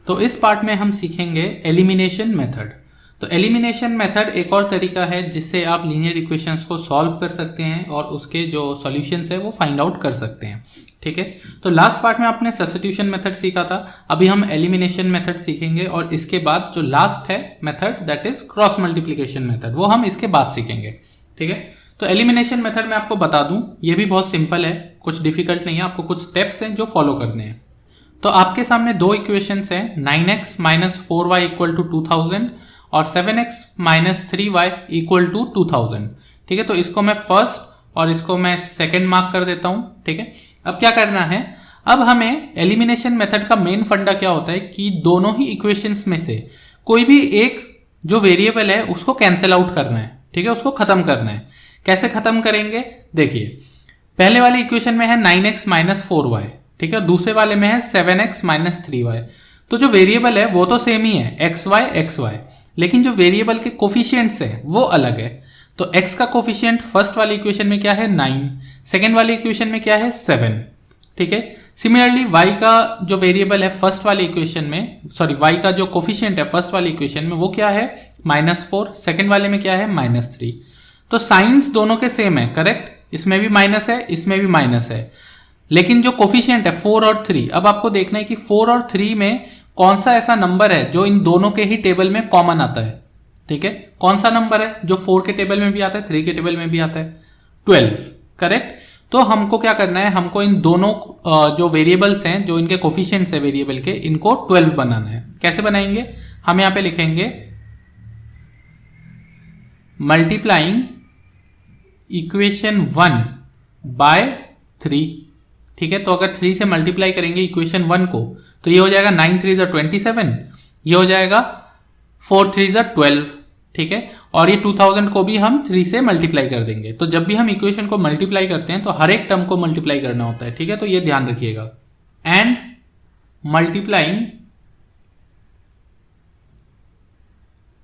तो इस पार्ट में हम सीखेंगे एलिमिनेशन मेथड। तो एलिमिनेशन मेथड एक और तरीका है जिससे आप लीनियर इक्वेशंस को सॉल्व कर सकते हैं और उसके जो सॉल्यूशंस है वो फाइंड आउट कर सकते हैं। ठीक है, तो लास्ट पार्ट में आपने सब्स्टिट्यूशन मेथड सीखा था, अभी हम एलिमिनेशन मेथड सीखेंगे और इसके बाद जो लास्ट है method that is cross multiplication method, वो हम इसके बाद सीखेंगे। ठीक है, तो एलिमिनेशन मेथड में आपको बता दूं ये भी बहुत सिंपल है, कुछ डिफिकल्ट नहीं है, आपको कुछ स्टेप्स हैं जो फॉलो करने हैं। तो आपके सामने दो इक्वेशंस हैं, 9x minus 4y equal to 2000 और 7x minus 3y equal to 2000। ठीक है, तो इसको मैं फर्स्ट और इसको मैं सेकंड मार्क कर देता हूं। ठीक है, अब क्या करना है, अब हमें एलिमिनेशन मेथड का मेन फंडा क्या होता है कि दोनों ही इक्वेशंस में से कोई भी एक जो वेरिएबल है उसको कैंसिल आउट करना है। ठीक है, उसको खत्म करना है। कैसे खत्म करेंगे, देखिए पहले वाले इक्वेशन में है 9x माइनस 4y, ठीक है, दूसरे वाले में है 7x माइनस 3y। तो जो वेरिएबल है वो तो सेम ही है, xy, लेकिन जो वेरिएबल के कोफिशिएंट्स है वो अलग है। तो x का कोफिशिएंट फर्स्ट वाली इक्वेशन में क्या है 9, सेकेंड वाली इक्वेशन में क्या है 7। ठीक है, सिमिलरली y का जो वेरिएबल है फर्स्ट वाली इक्वेशन में, सॉरी y का जो कोफिशिएंट है फर्स्ट वाली इक्वेशन में वो क्या है -4, सेकेंड वाले में क्या है -3। तो साइंस दोनों के सेम है, करेक्ट, इसमें भी माइनस है इसमें भी माइनस है, लेकिन जो कोफिशिएंट है 4 और 3, अब आपको देखना है कि 4 और 3 में कौन सा ऐसा नंबर है जो इन दोनों के ही टेबल में कॉमन आता है। ठीक है, कौन सा नंबर है जो 4 के टेबल में भी आता है 3 के टेबल में भी आता है, 12, करेक्ट। तो हमको क्या करना है, हमको इन दोनों जो वेरिएबल्स हैं, जो इनके कोफिशिएंट्स है वेरिएबल के, इनको 12 बनाना है। कैसे बनाएंगे, हम यहां पे लिखेंगे मल्टीप्लाइंग इक्वेशन 1 बाय 3। ठीक है, तो अगर 3 से मल्टीप्लाई करेंगे इक्वेशन 1 को तो ये हो जाएगा 9 3 27, ये हो जाएगा 4 3 12। ठीक है, और ये 2000 को भी हम 3 से मल्टीप्लाई कर देंगे। तो जब भी हम इक्वेशन को मल्टीप्लाई करते हैं तो हर एक टर्म को मल्टीप्लाई करना होता है। ठीक है, तो ये ध्यान रखिएगा। एंड मल्टीप्लाइंग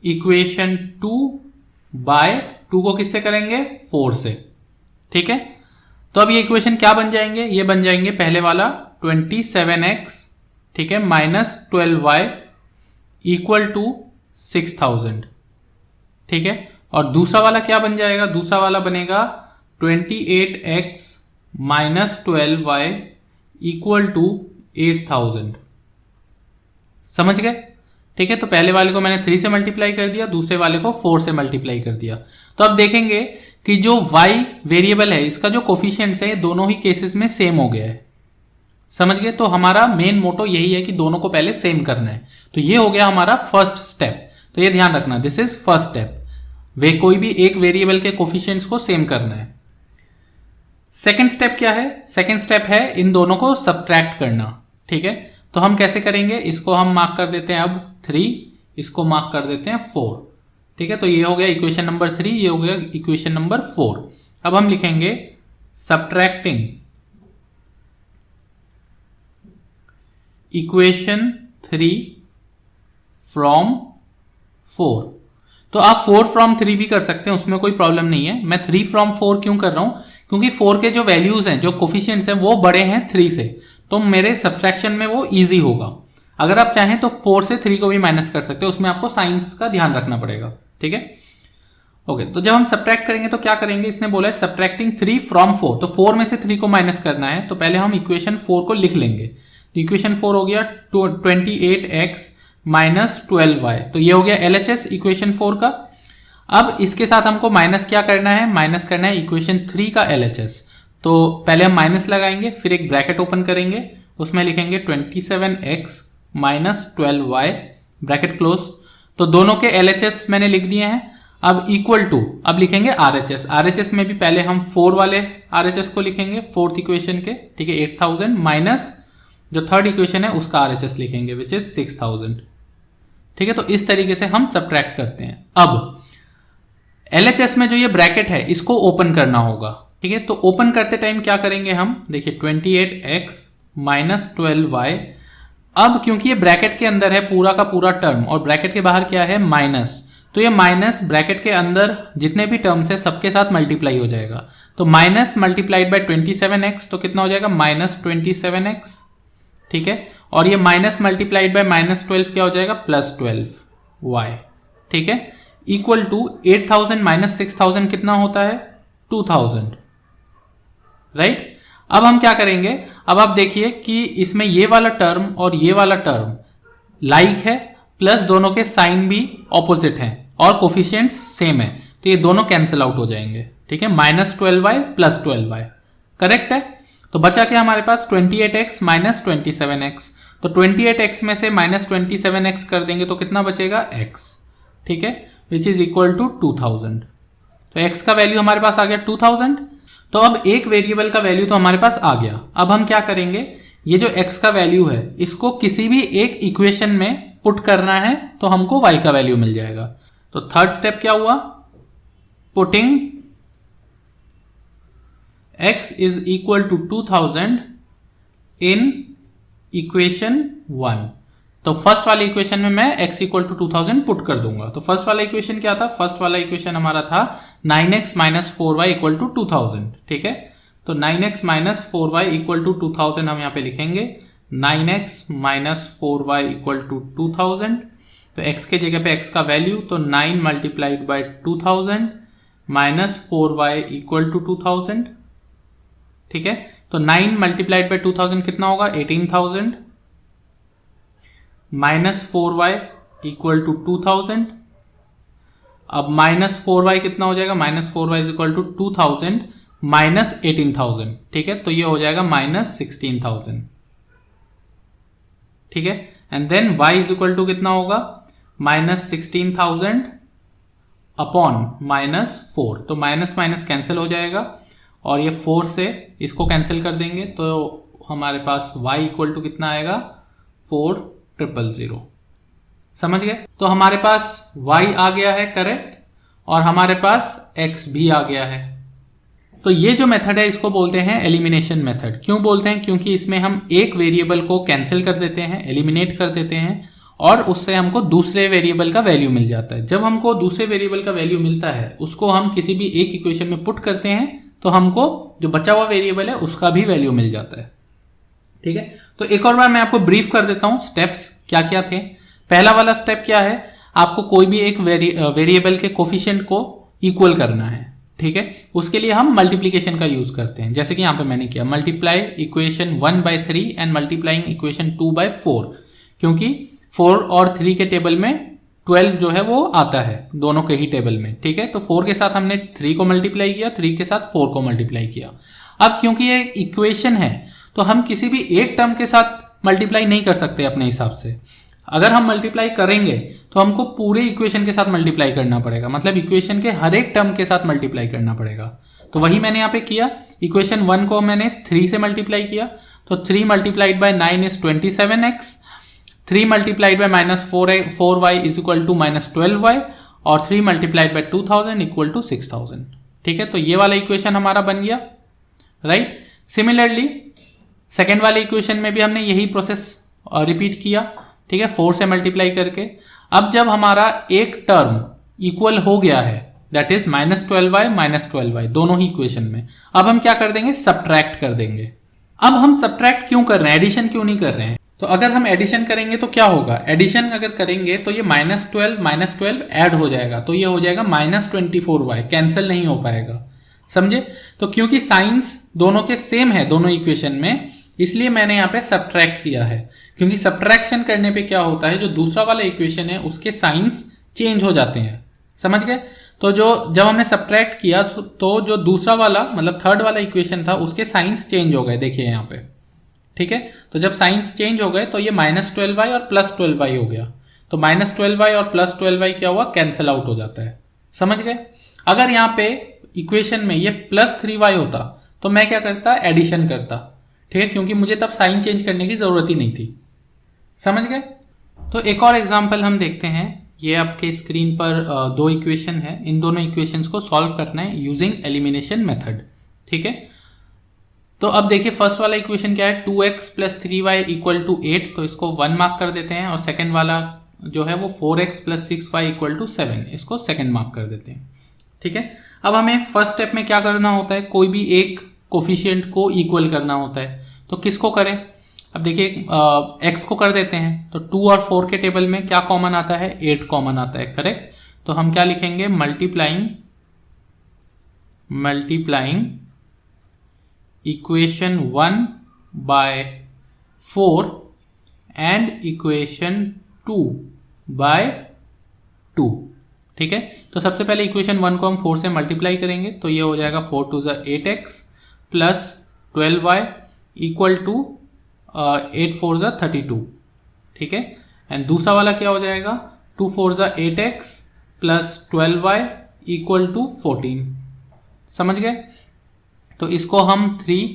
इक्वेशन 2 बाय 2 को किससे करेंगे 4 से। ठीक है, तो अब ये इक्वेशन क्या बन जाएंगे, ये बन जाएंगे पहले वाला 27x, ठीक है, माइनस 12y इक्वल टू 6000। ठीक है, और दूसरा वाला क्या बन जाएगा, दूसरा वाला बनेगा 28x minus 12y equal to 8000। समझ गए। ठीक है, तो पहले वाले को मैंने 3 से मल्टीप्लाई कर दिया, दूसरे वाले को 4 से मल्टीप्लाई कर दिया। तो अब देखेंगे कि जो y वेरिएबल है इसका जो कोफिशिएंट्स है दोनों ही केसेस में सेम हो गया है। समझ गए। तो हमारा मेन मोटो यही है कि दोनों को पहले सेम करना है। तो ये हो गया हमारा फर्स्ट स्टेप। तो ये ध्यान रखना, दिस इज फर्स्ट स्टेप, वे कोई भी एक वेरिएबल के कोफिशिएंट्स को सेम करना है। सेकंड स्टेप क्या है, सेकंड स्टेप है इन दोनों को सब्ट्रैक्ट करना। ठीक है, तो हम कैसे करेंगे, इसको हम मार्क कर देते हैं अब 3, इसको मार्क कर देते हैं 4। ठीक है, तो ये हो गया इक्वेशन नंबर 3, ये हो गया इक्वेशन नंबर 4। अब हम लिखेंगे सब्ट्रैक्टिंग इक्वेशन 3 फ्रॉम 4। तो आप 4 फ्रॉम 3 भी कर सकते हैं, उसमें कोई प्रॉब्लम नहीं है। मैं 3 फ्रॉम 4 क्यों कर रहा हूं, क्योंकि 4 के जो वैल्यूज हैं, जो कोफिशिएंट्स हैं, वो बड़े हैं 3 से, तो मेरे सब्ट्रैक्शन में वो इजी होगा। अगर आप चाहें तो 4 से 3 को भी माइनस कर सकते हो, उसमें आपको साइंस का ध्यान रखना पड़ेगा। ठीक है, ओके। तो जब हम सब्ट्रैक्ट करेंगे तो क्या करेंगे, इसने बोला है सब्ट्रैक्टिंग 3 फ्रॉम 4, तो 4 में से 3 को माइनस करना है। तो पहले हम इक्वेशन 4 को लिख लेंगे। इक्वेशन 4 हो गया 28x माइनस 12y, तो ये हो गया LHS इक्वेशन 4 का। अब इसके साथ हमको माइनस क्या करना है, माइनस करना है इक्वेशन 3 का LHS। तो पहले हम माइनस लगाएंगे, फिर एक ब्रैकेट ओपन करेंगे, उसमें लिखेंगे 27x minus 12y bracket close. तो दोनों के LHS मैंने लिख दिए हैं। अब इक्वल टू, अब लिखेंगे RHS। RHS में भी पहले हम 4 वाले RHS को लिखेंगे, फोर्थ इक्वेशन के। ठीक है, 8000 माइनस जो थर्ड इक्वेशन है उसका RHS लिखेंगे विच इज 6000। ठीक है, तो इस तरीके से हम सब्ट्रैक्ट करते हैं। अब LHS में जो ये ब्रैकेट है इसको ओपन करना होगा। ठीक है, तो ओपन करते टाइम क्या करेंगे हम, देखिए 28x माइनस 12y। अब क्योंकि ये ब्रैकेट के अंदर है पूरा का पूरा टर्म और ब्रैकेट के बाहर क्या है माइनस, तो ये माइनस ब्रैकेट के अंदर जितने भी टर्म्स है सबके साथ मल्टीप्लाई हो जाएगा। तो माइनस मल्टीप्लाइड बाय 27x, तो कितना हो जाएगा -27x ठीक है, और ये माइनस मल्टीप्लाइड बाय -12 क्या हो जाएगा, +12y, ठीक है, इक्वल टू 8000 माइनस 6000 कितना होता है, 2000, राइट। अब हम क्या करेंगे, अब आप देखिए कि इसमें ये वाला टर्म और ये वाला टर्म लाइक है, प्लस दोनों के साइन भी ऑपोजिट हैं और कोफिशिएंट्स सेम है, तो ये दोनों कैंसिल आउट हो जाएंगे, ठीक है, -12y + 12y, करेक्ट है। तो बचा क्या हमारे पास, 28x माइनस 27x, तो 28x में से -27x कर देंगे तो कितना बचेगा, x, ठीक है, विच इज इक्वल टू 2000। तो x का वैल्यू हमारे पास आ गया 2000। तो अब एक वेरिएबल का वैल्यू तो हमारे पास आ गया, अब हम क्या करेंगे, ये जो x का वैल्यू है इसको किसी भी एक इक्वेशन में पुट करना है तो हमको y का वैल्यू मिल जाएगा। तो थर्ड स्टेप क्या हुआ, putting x is equal to 2000 in equation 1। तो फर्स्ट वाले इक्वेशन में मैं x इक्वल टू 2000 पुट कर दूंगा। तो फर्स्ट वाला इक्वेशन क्या था, फर्स्ट वाला इक्वेशन हमारा था 9x minus 4y equal to 2000, ठीक है। तो 9x minus 4y equal to 2000 हम यहाँ पे लिखेंगे, 9x minus 4y equal to 2000। तो x के जगह पे x का वैल्यू, तो 9 multiplied by 2000 minus 4y equal to 2000, ठीक है। तो 9 मल्टीप्लाइड बाई 2000 कितना होगा, 18000 माइनस 4y इक्वल टू 2000। अब माइनस 4y कितना हो जाएगा, minus 4y is equal to 2000 minus 18000, ठीक है, तो ये हो जाएगा माइनस 16000, ठीक है। And then y is equal to कितना होगा, माइनस 16000 अपॉन -4, तो माइनस माइनस कैंसिल हो जाएगा और ये 4 से इसको कैंसिल कर देंगे, तो हमारे पास y इक्वल टू कितना आएगा, 4000। समझ गए। तो हमारे पास y आ गया है करेक्ट, और हमारे पास x भी आ गया है। तो ये जो मेथड है इसको बोलते हैं एलिमिनेशन मेथड। क्यों बोलते हैं, क्योंकि इसमें हम एक वेरिएबल को कैंसिल कर देते हैं, एलिमिनेट कर देते हैं, और उससे हमको दूसरे वेरिएबल का वैल्यू मिल जाता है। जब हमको दूसरे वेरिएबल का वैल्यू मिलता है उसको हम किसी भी एक इक्वेशन में पुट करते हैं तो हमको जो बचा हुआ वेरिएबल है उसका भी वैल्यू मिल जाता है, ठीक है। तो एक और बार मैं आपको ब्रीफ कर देता हूं स्टेप्स क्या क्या थे। पहला वाला स्टेप क्या है, आपको कोई भी एक वेरिएबल के कोफिशिएंट को इक्वल करना है, ठीक है। उसके लिए हम मल्टीप्लीकेशन का यूज करते हैं, जैसे कि यहां पे मैंने किया, multiply equation 1/3 and multiplying equation 2/4, क्योंकि 4 और 3 के टेबल में 12 जो है वो आता है दोनों के ही टेबल में, ठीक है। तो 4 के साथ हमने 3 को मल्टीप्लाई किया, 3 के साथ 4 को मल्टीप्लाई किया। अब क्योंकि ये इक्वेशन है तो हम किसी भी एक टर्म के साथ मल्टीप्लाई नहीं कर सकते अपने हिसाब से। अगर हम मल्टीप्लाई करेंगे तो हमको पूरे इक्वेशन के साथ मल्टीप्लाई करना पड़ेगा, मतलब इक्वेशन के हर एक टर्म के साथ मल्टीप्लाई करना पड़ेगा। तो वही मैंने यहाँ पे किया, इक्वेशन 1 को मैंने 3 से मल्टीप्लाई किया, तो 3 multiplied by 9 is 27x, 3 multiplied by -4y is equal to -12y, और 3 मल्टीप्लाइड बाय 2000 इक्वल टू 6000, ठीक है। तो ये वाला इक्वेशन हमारा बन गया, राइट। सिमिलरली सेकेंड वाले इक्वेशन में भी हमने यही प्रोसेस रिपीट किया, ठीक है, 4 से मल्टीप्लाई करके। अब जब हमारा एक टर्म इक्वल हो गया है, दैट इज -12y दोनों ही इक्वेशन में, अब हम क्या कर देंगे, सब्ट्रैक्ट कर देंगे। अब हम सब्ट्रैक्ट क्यों कर रहे हैं, एडिशन क्यों नहीं कर रहे हैं? तो अगर हम एडिशन करेंगे तो क्या होगा, एडिशन अगर करेंगे तो ये -12 ऐड हो जाएगा, तो ये हो जाएगा -24y, कैंसिल नहीं हो पाएगा, समझे। तो क्योंकि साइंस दोनों के सेम है दोनों इक्वेशन में, इसलिए मैंने यहाँ पे सब्ट्रैक्ट किया है, क्योंकि सब्ट्रैक्शन करने पे क्या होता है, जो दूसरा वाला इक्वेशन है उसके साइंस चेंज हो जाते हैं, समझ गए। तो जब हमने सब्ट्रैक्ट किया तो जो दूसरा वाला मतलब थर्ड वाला इक्वेशन था उसके साइंस चेंज हो गए, देखिए यहाँ पे, ठीक है। तो जब साइंस चेंज हो गए तो ये -12y और +12y हो गया, तो -12y और +12y क्या हुआ, कैंसिल आउट हो जाता है, समझ गए। अगर यहाँ पे इक्वेशन में ये +3y होता तो मैं क्या करता, एडिशन करता, ठीक है, क्योंकि मुझे तब साइन चेंज करने की जरूरत ही नहीं थी, समझ गए। तो एक और एग्जांपल हम देखते हैं, ये आपके स्क्रीन पर 2 इक्वेशन है, इन दोनों इक्वेशंस को सॉल्व करना है यूजिंग एलिमिनेशन मेथड, ठीक है। तो अब देखिए फर्स्ट वाला इक्वेशन क्या है, 2x + 3y इक्वल टू 8, तो इसको 1 मार्क कर देते हैं, और सेकेंड वाला जो है वो 4x + 6y इक्वल टू 7, इसको सेकेंड मार्क कर देते हैं, ठीक है। अब हमें फर्स्ट स्टेप में क्या करना होता है, कोई भी एक कोफिशिएंट को इक्वल करना होता है, तो किसको करें, अब देखिए x को कर देते हैं, तो 2 और 4 के टेबल में क्या कॉमन आता है, 8 कॉमन आता है, करेक्ट। तो हम क्या लिखेंगे, multiplying equation 1 by 4 and equation 2 by 2, ठीक है। तो सबसे पहले इक्वेशन 1 को हम 4 से मल्टीप्लाई करेंगे, तो ये हो जाएगा 4 2 8x plus 12y equal to 8 4 32, ठीक है। एंड दूसरा वाला क्या हो जाएगा, 2 4 8x plus 12y equal to 14, समझ गए। तो इसको हम 3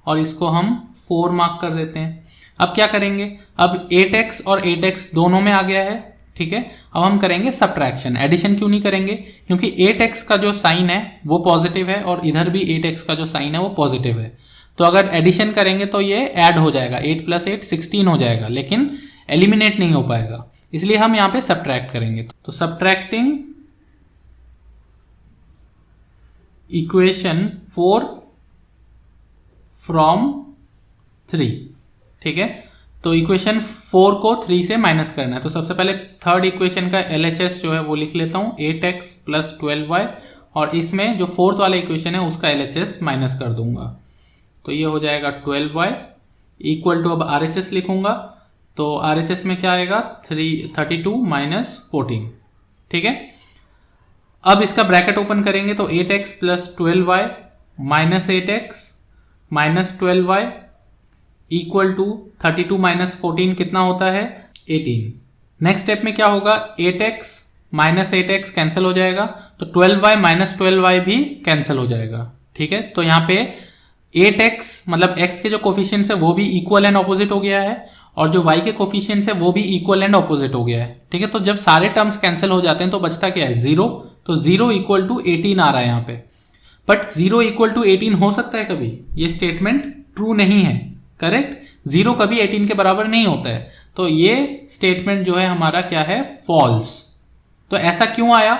और इसको हम 4 मार्क कर देते हैं। अब क्या करेंगे, अब 8x और 8x दोनों में आ गया है, ठीक है। अब हम करेंगे सब्ट्रैक्शन, एडिशन क्यों नहीं करेंगे, क्योंकि 8x का जो साइन है वो पॉजिटिव है और इधर भी 8x का जो साइन है वो पॉजिटिव है। तो अगर एडिशन करेंगे तो ये ऐड हो जाएगा, 8 + 8 16 हो जाएगा, लेकिन एलिमिनेट नहीं हो पाएगा, इसलिए हम यहाँ पे सब्ट्रैक्ट करेंगे। तो सब्ट्रैक्टिंग इक्वेशन 4 फ्रॉम 3, ठीक है। तो इक्वेशन 4 को 3 से माइनस करना है, तो सबसे पहले थर्ड इक्वेशन का LHS जो है वो लिख लेता हूँ, 8x प्लस 12y, और इसमें जो फोर्थ वाला इक्वेशन है उसका LHS माइनस कर दूंगा, तो ये हो जाएगा 12y इक्वल टू, अब RHS लिखूंगा, तो RHS में क्या आएगा, 32 माइनस 14, ठीक है। अब इसका ब्रैकेट ओपन करेंगे, तो 8x plus 12y minus 8x minus 12y equal to 32 minus 14 कितना होता है, 18। नेक्स्ट स्टेप में क्या होगा, 8x माइनस 8x कैंसिल हो जाएगा, तो 12y माइनस 12y भी कैंसिल हो जाएगा, ठीक है। तो यहाँ पे 8x मतलब x के जो कोफिशिएंट्स है वो भी इक्वल एंड ऑपोजिट हो गया है, और जो y के कोफिशिएंट्स है वो भी इक्वल एंड ऑपोजिट हो गया है, ठीक है। तो जब सारे टर्म्स कैंसिल हो जाते हैं तो बचता क्या है, 0, तो 0 इक्वल टू 18 आ रहा है यहाँ पे। बट 0 इक्वल टू 18 हो सकता है कभी, ये स्टेटमेंट ट्रू नहीं है, करेक्ट। 0 कभी 18 के बराबर नहीं होता है, तो ये स्टेटमेंट जो है हमारा क्या है, फॉल्स। तो ऐसा क्यों आया,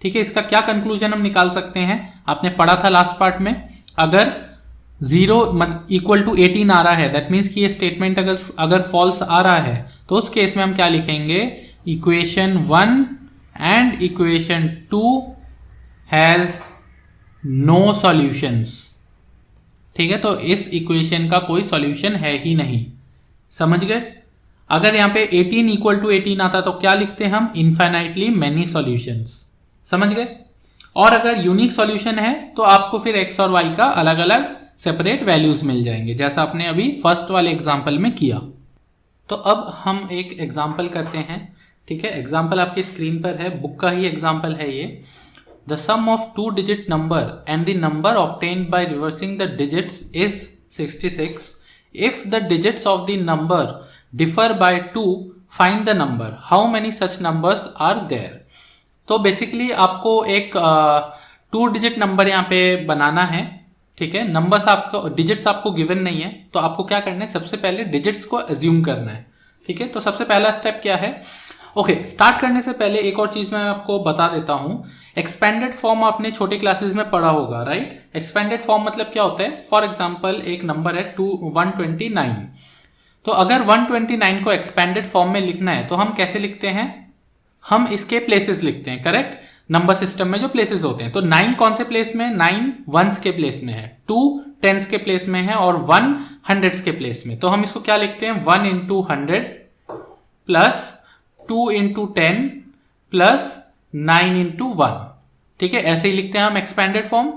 ठीक है, इसका क्या कंक्लूजन हम निकाल सकते हैं, आपने पढ़ा था लास्ट पार्ट में, अगर 0 मतलब इक्वल टू 18 आ रहा है, दैट मीन्स कि ये स्टेटमेंट अगर फॉल्स आ रहा है, तो उस केस में हम क्या लिखेंगे, equation 1 and equation 2 has no solutions, ठीक है। तो इस इक्वेशन का कोई सॉल्यूशन है ही नहीं, समझ गए। अगर यहाँ पे 18 इक्वल टू 18 आता तो क्या लिखते हैं हम, इनफाइनाइटली मेनी सॉल्यूशंस, समझ गए। और अगर यूनिक सॉल्यूशन है तो आपको फिर x और y का अलग अलग सेपरेट वैल्यूज मिल जाएंगे, जैसा आपने अभी फर्स्ट वाले एग्जाम्पल में किया। तो अब हम एक एग्जाम्पल करते हैं, ठीक है। एग्जाम्पल आपकी स्क्रीन पर है, बुक का ही एग्जाम्पल है ये। The sum of 2-digit number and the number obtained by reversing the digits is 66. If the digits of the number differ by 2, find the number. How many such numbers are there? तो basically आपको एक 2-digit number यहाँ पे बनाना है, ठीक है। Numbers आपको, digits आपको गिवन नहीं है, तो आपको क्या करना है, सबसे पहले डिजिट्स को अज्यूम करना है, ठीक है। तो सबसे पहला स्टेप क्या है, ओके, स्टार्ट करने से पहले एक और चीज मैं आपको बता देता हूं। एक्सपेंडेड फॉर्म आपने छोटे क्लासेस में पढ़ा होगा, राइट। एक्सपेंडेड फॉर्म मतलब क्या होता है, फॉर एग्जांपल एक नंबर है 129, तो अगर 129 को एक्सपेंडेड फॉर्म में लिखना है तो हम कैसे लिखते हैं, हम इसके प्लेसेस लिखते हैं, करेक्ट। नंबर सिस्टम में जो प्लेसेस होते हैं, तो 9 कौन से प्लेस में, 9 वंस के प्लेस में है, 2 टेंस के प्लेस में है, और 1 हंड्रेड्स के प्लेस में। तो हम इसको क्या लिखते हैं, 1 into 100 plus 2 into 10 plus 9 into 1, ठीक है। ऐसे ही लिखते हैं हम एक्सपेंडेड फॉर्म,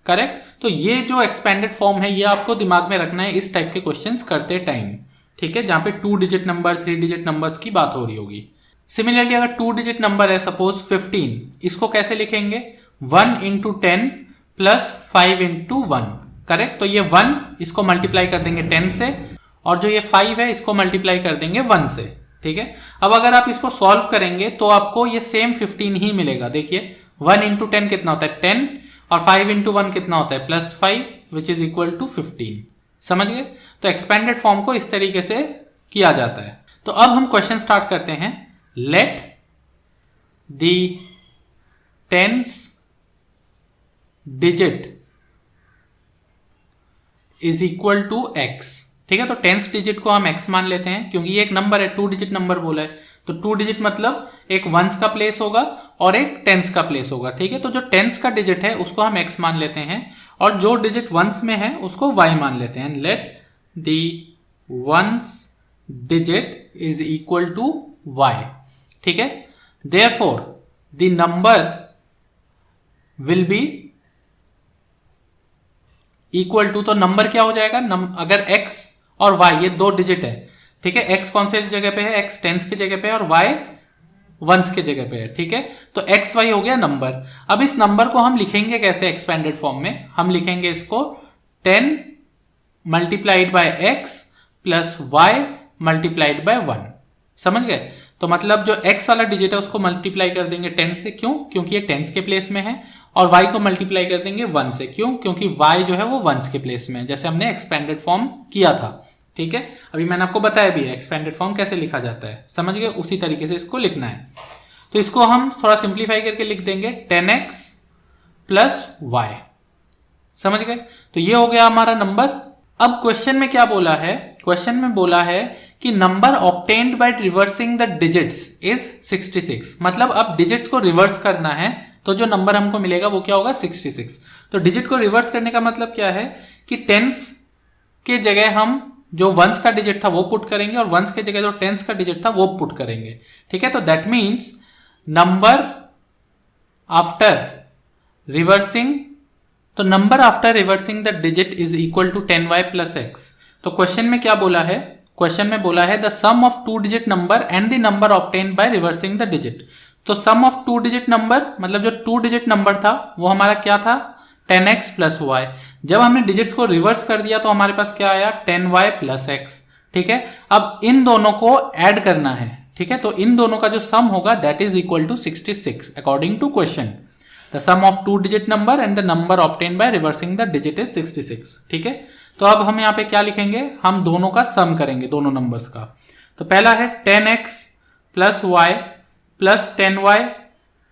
करेक्ट। तो ये जो एक्सपेंडेड फॉर्म है ये आपको दिमाग में रखना है इस टाइप के क्वेश्चंस करते टाइम, ठीक है, जहां पे 2 डिजिट नंबर 3 डिजिट नंबर्स की बात हो रही होगी। सिमिलरली अगर 2 डिजिट नंबर है सपोज 15, इसको कैसे लिखेंगे, 1 इंटू 10 प्लस 5 इंटू 1, करेक्ट। तो ये 1 इसको मल्टीप्लाई कर देंगे 10 से, और जो ये 5 है इसको मल्टीप्लाई कर देंगे 1 से, ठीक है। अब अगर आप इसको सॉल्व करेंगे तो आपको ये सेम 15 ही मिलेगा। देखिए 1 इंटू 10 कितना होता है 10, और 5 इंटू 1 कितना होता है +5, विच इज इक्वल टू 15, समझ गए। तो एक्सपेंडेड फॉर्म को इस तरीके से किया जाता है। तो अब हम क्वेश्चन स्टार्ट करते हैं। Let the tens digit is equal to x, ठीक है, तो 10th डिजिट को हम x मान लेते हैं क्योंकि ये एक नंबर है, 2 डिजिट नंबर बोला है, तो 2 डिजिट मतलब एक वंस का प्लेस होगा और एक टेंस का प्लेस होगा। ठीक है, तो जो टेंस का डिजिट है उसको हम x मान लेते हैं और जो डिजिट वंस में है उसको y मान लेते हैं। Let the ones digit is equal to y। ठीक है, therefore the number will be equal to, तो नंबर क्या हो जाएगा, अगर x और y ये दो डिजिट है, ठीक है, x कौन से जगह पे है, x टेंस की जगह पे है और y वंस के जगह पे है। ठीक है, तो एक्स वाई हो गया नंबर। अब इस नंबर को हम लिखेंगे कैसे एक्सपेंडेड फॉर्म में, हम लिखेंगे इसको 10 multiplied by x plus y multiplied by 1। समझ गए, तो मतलब जो x वाला डिजिट है उसको मल्टीप्लाई कर देंगे 10 से, क्यों, क्योंकि ये टेंस के प्लेस में है, और y को मल्टीप्लाई कर देंगे 1 से, क्यों, क्योंकि y जो है वो वंस के प्लेस में है, जैसे हमने एक्सपेंडेड फॉर्म किया था। ठीक है, अभी मैंने आपको बताया भी है एक्सपेंडेड फॉर्म कैसे लिखा जाता है, समझ गए, उसी तरीके से इसको लिखना है। तो इसको हम थोड़ा सिंप्लीफाई करके लिख देंगे 10x प्लस y। समझ गए, तो ये हो गया हमारा नंबर। अब क्वेश्चन में क्या बोला है, क्वेश्चन में बोला है कि number obtained by reversing the digits is 66। मतलब अब डिजिट्स को रिवर्स करना है तो जो नंबर हमको मिलेगा वो क्या होगा, 66। तो डिजिट को रिवर्स करने का मतलब क्या है कि टेंस के जगह हम जो वंस का डिजिट था वो पुट करेंगे और वंस के जगह जो टेंस का डिजिट था वो पुट करेंगे। ठीक है, तो that means number after reversing, तो number after reversing the digit is equal to 10y plus x। तो क्वेश्चन में क्या बोला है, क्वेश्चन में बोला है the sum of 2 digit number and the number obtained by reversing the digit. तो सम ऑफ 2 डिजिट नंबर मतलब जो 2 डिजिट नंबर था वो हमारा क्या था, 10x प्लस y। जब हमने डिजिट्स को रिवर्स कर दिया तो हमारे पास क्या आया, 10y प्लस x। ठीक है, अब इन दोनों को ऐड करना है। ठीक है, तो इन दोनों का जो सम होगा that is equal to 66 according to question. The sum of 2 digit number and the number obtained by reversing the digit is 66। ठीक है, तो अब हम यहाँ पे क्या लिखेंगे, हम दोनों का सम करेंगे, दोनों नंबर्स का। तो पहला है 10x plus y plus 10y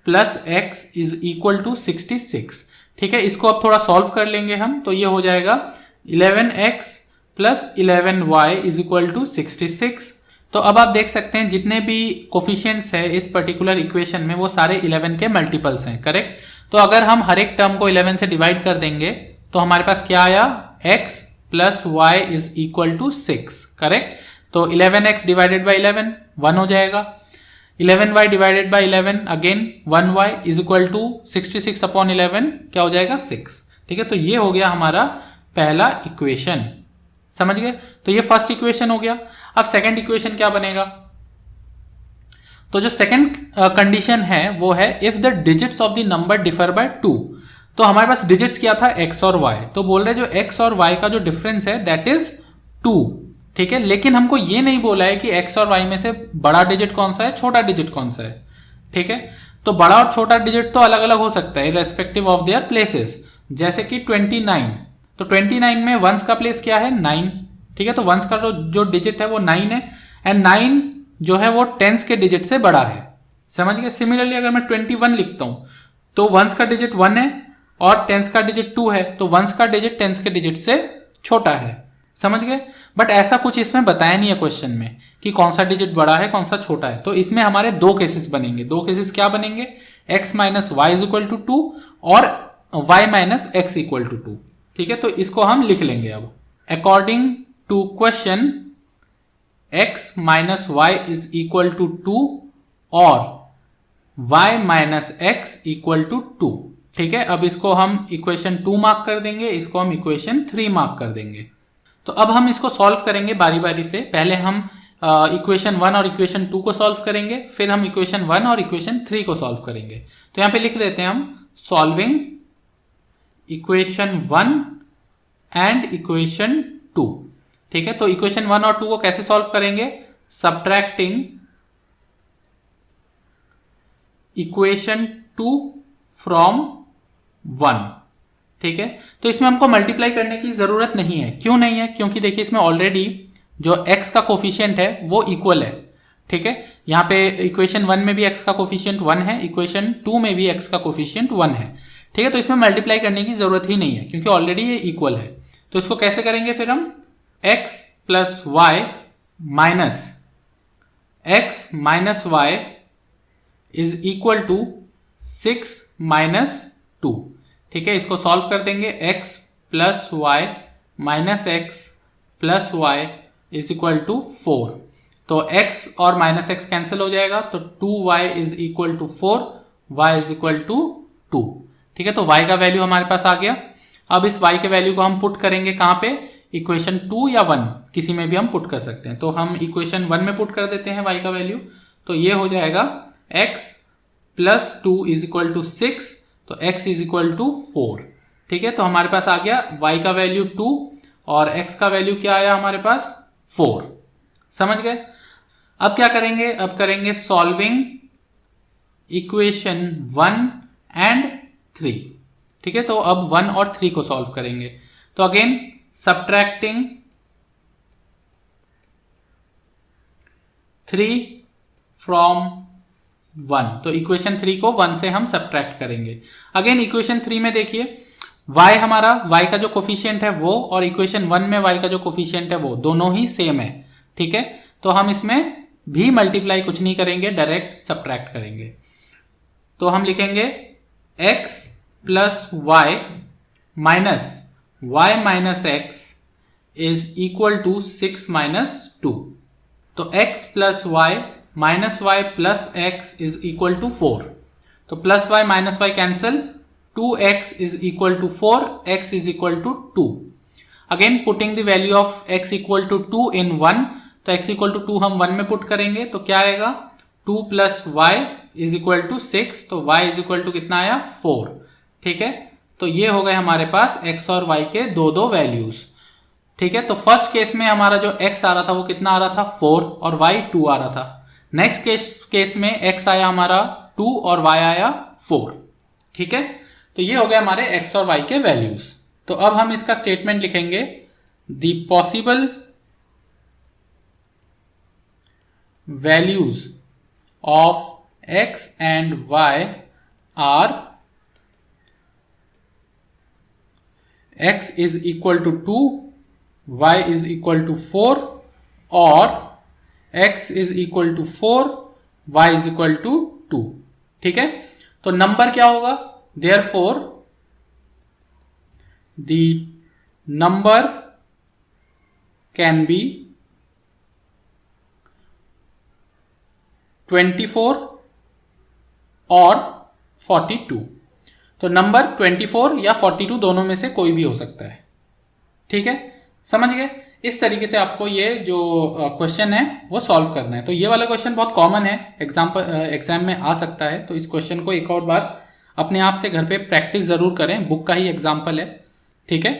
plus x is equal to 66। ठीक है, इसको अब थोड़ा सॉल्व कर लेंगे हम, तो ये हो जाएगा 11x plus 11y is equal to 66। तो अब आप देख सकते हैं जितने भी कोफिशिएंट्स है इस पर्टिकुलर इक्वेशन में वो सारे 11 के मल्टीपल्स हैं, करेक्ट। तो अगर हम हर एक टर्म को 11 से डिवाइड कर देंगे तो हमारे पास क्या आया, x plus y is equal to 6, correct. तो 11x डिवाइडेड बाई 11 1 हो जाएगा, 11y divided by 11 again 1y is equal to 66 upon 11 क्या हो जाएगा, 6। ठीक है, तो ये हो गया हमारा पहला इक्वेशन। समझ गए, तो ये फर्स्ट इक्वेशन हो गया। अब सेकंड इक्वेशन क्या बनेगा, तो जो सेकंड कंडीशन है वो है if the digits of the number differ by 2। तो हमारे पास डिजिट्स क्या था, x और y, तो बोल रहे जो x और y का जो डिफरेंस है दैट इज 2। ठीक है, लेकिन हमको ये नहीं बोला है कि x और y में से बड़ा डिजिट कौन सा है, छोटा डिजिट कौन सा है। ठीक है, तो बड़ा और छोटा डिजिट तो अलग अलग हो सकता है रेस्पेक्टिव ऑफ देयर प्लेसेस। जैसे कि 29, तो 29 में वंस का प्लेस क्या है, 9। ठीक है, तो वंस का जो डिजिट है वो 9 है एंड 9 जो है वो टेंस के डिजिट से बड़ा है। समझ गए, सिमिलरली अगर मैं 21 लिखता हूं तो वंस का डिजिट 1 है और टेंस का डिजिट 2 है, तो वंस का डिजिट टेंस के डिजिट से छोटा है। समझ गए, बट ऐसा कुछ इसमें बताया नहीं है क्वेश्चन में कि कौन सा डिजिट बड़ा है कौन सा छोटा है। तो इसमें हमारे दो केसेस बनेंगे। दो केसेस क्या बनेंगे, x minus y is equal to 2 और y minus x equal to 2। ठीक है, तो इसको हम लिख लेंगे अब according to question x minus y is equal to 2 और y minus x equal to 2। ठीक है, अब इसको हम इक्वेशन 2 मार्क कर देंगे, इसको हम इक्वेशन 3 मार्क कर देंगे। तो अब हम इसको सॉल्व करेंगे बारी बारी से। पहले हम इक्वेशन 1 और इक्वेशन 2 को सॉल्व करेंगे, फिर हम इक्वेशन 1 और इक्वेशन 3 को सॉल्व करेंगे। तो यहां पे लिख देते हैं हम सॉल्विंग इक्वेशन 1 एंड इक्वेशन 2। ठीक है, तो इक्वेशन 1 और 2 को कैसे सॉल्व करेंगे, सब्ट्रैक्टिंग इक्वेशन 2 फ्रॉम 1। ठीक है, तो इसमें हमको मल्टीप्लाई करने की जरूरत नहीं है। क्यों नहीं है, क्योंकि देखिए इसमें ऑलरेडी जो x का कोफिशिएंट है वो इक्वल है। ठीक है, यहाँ पे इक्वेशन 1 में भी x का कोफिशिएंट 1 है, इक्वेशन 2 में भी x का कोफिशिएंट 1 है। ठीक है, तो इसमें मल्टीप्लाई करने की जरूरत ही नहीं है क्योंकि ऑलरेडी ये इक्वल है। तो इसको कैसे करेंगे फिर हम, x plus y minus x minus y is equal to 6 minus 2। ठीक है, इसको सॉल्व कर देंगे। x plus y minus x plus y is equal to 4। तो x और माइनस एक्स कैंसिल हो जाएगा, तो 2y is equal to 4, y is equal to 2। ठीक है, तो y का वैल्यू हमारे पास आ गया। अब इस y के वैल्यू को हम पुट करेंगे कहाँ पे, इक्वेशन 2 या 1 किसी में भी हम पुट कर सकते हैं। तो हम इक्वेशन 1 में पुट कर देते हैं y का वैल्यू, तो ये हो जाएगा x plus 2 is equal to 6, तो x इज इक्वल टू 4। ठीक है, तो हमारे पास आ गया y का वैल्यू 2 और x का वैल्यू क्या आया हमारे पास 4। समझ गए। अब क्या करेंगे, अब करेंगे सॉल्विंग इक्वेशन 1 एंड 3। ठीक है, तो अब 1 और 3 को सॉल्व करेंगे। तो अगेन सब्ट्रैक्टिंग 3 फ्रॉम 1, तो इक्वेशन 3 को 1 से हम सब्ट्रैक्ट करेंगे। अगेन इक्वेशन 3 में देखिए y हमारा, y का जो कोफिशिएंट है वो, और इक्वेशन 1 में y का जो कोफिशिएंट है वो दोनों ही सेम है। ठीक है, तो हम इसमें भी मल्टीप्लाई कुछ नहीं करेंगे, डायरेक्ट सब्ट्रैक्ट करेंगे। तो हम लिखेंगे x प्लस वाई माइनस y minus x is equal to 6 minus 2। तो x plus y minus y plus x is equal to 4। तो plus y minus y cancel, 2x is equal to 4, x is equal to 2। Again putting the value of x equal to 2 in 1, तो x equal to 2 हम 1 में put करेंगे, तो क्या आएगा 2 plus y is equal to 6, तो y is equal to कितना आया 4। ठीक है, तो ये हो गए हमारे पास x और y के दो वैल्यूज। ठीक है, तो फर्स्ट केस में हमारा जो x आ रहा था वो कितना आ रहा था 4 और y 2 आ रहा था। नेक्स्ट केस में x आया हमारा 2 और y आया 4। ठीक है, तो ये हो गए हमारे x और y के वैल्यूज। तो अब हम इसका स्टेटमेंट लिखेंगे, the possible values of x and y are x is equal to 2, y is equal to 4 और x is equal to 4, y is equal to 2। ठीक है, तो नंबर क्या होगा, therefore the number can be 24 और 42। तो number 24 या 42 दोनों में से कोई भी हो सकता है। ठीक है, समझ गए। इस तरीके से आपको ये जो क्वेश्चन है वो सॉल्व करना है। तो ये वाला क्वेश्चन बहुत कॉमन है, एग्जाम में आ सकता है। तो इस क्वेश्चन को एक और बार अपने आप से घर पे प्रैक्टिस जरूर करें, बुक का ही एग्जाम्पल है। ठीक है।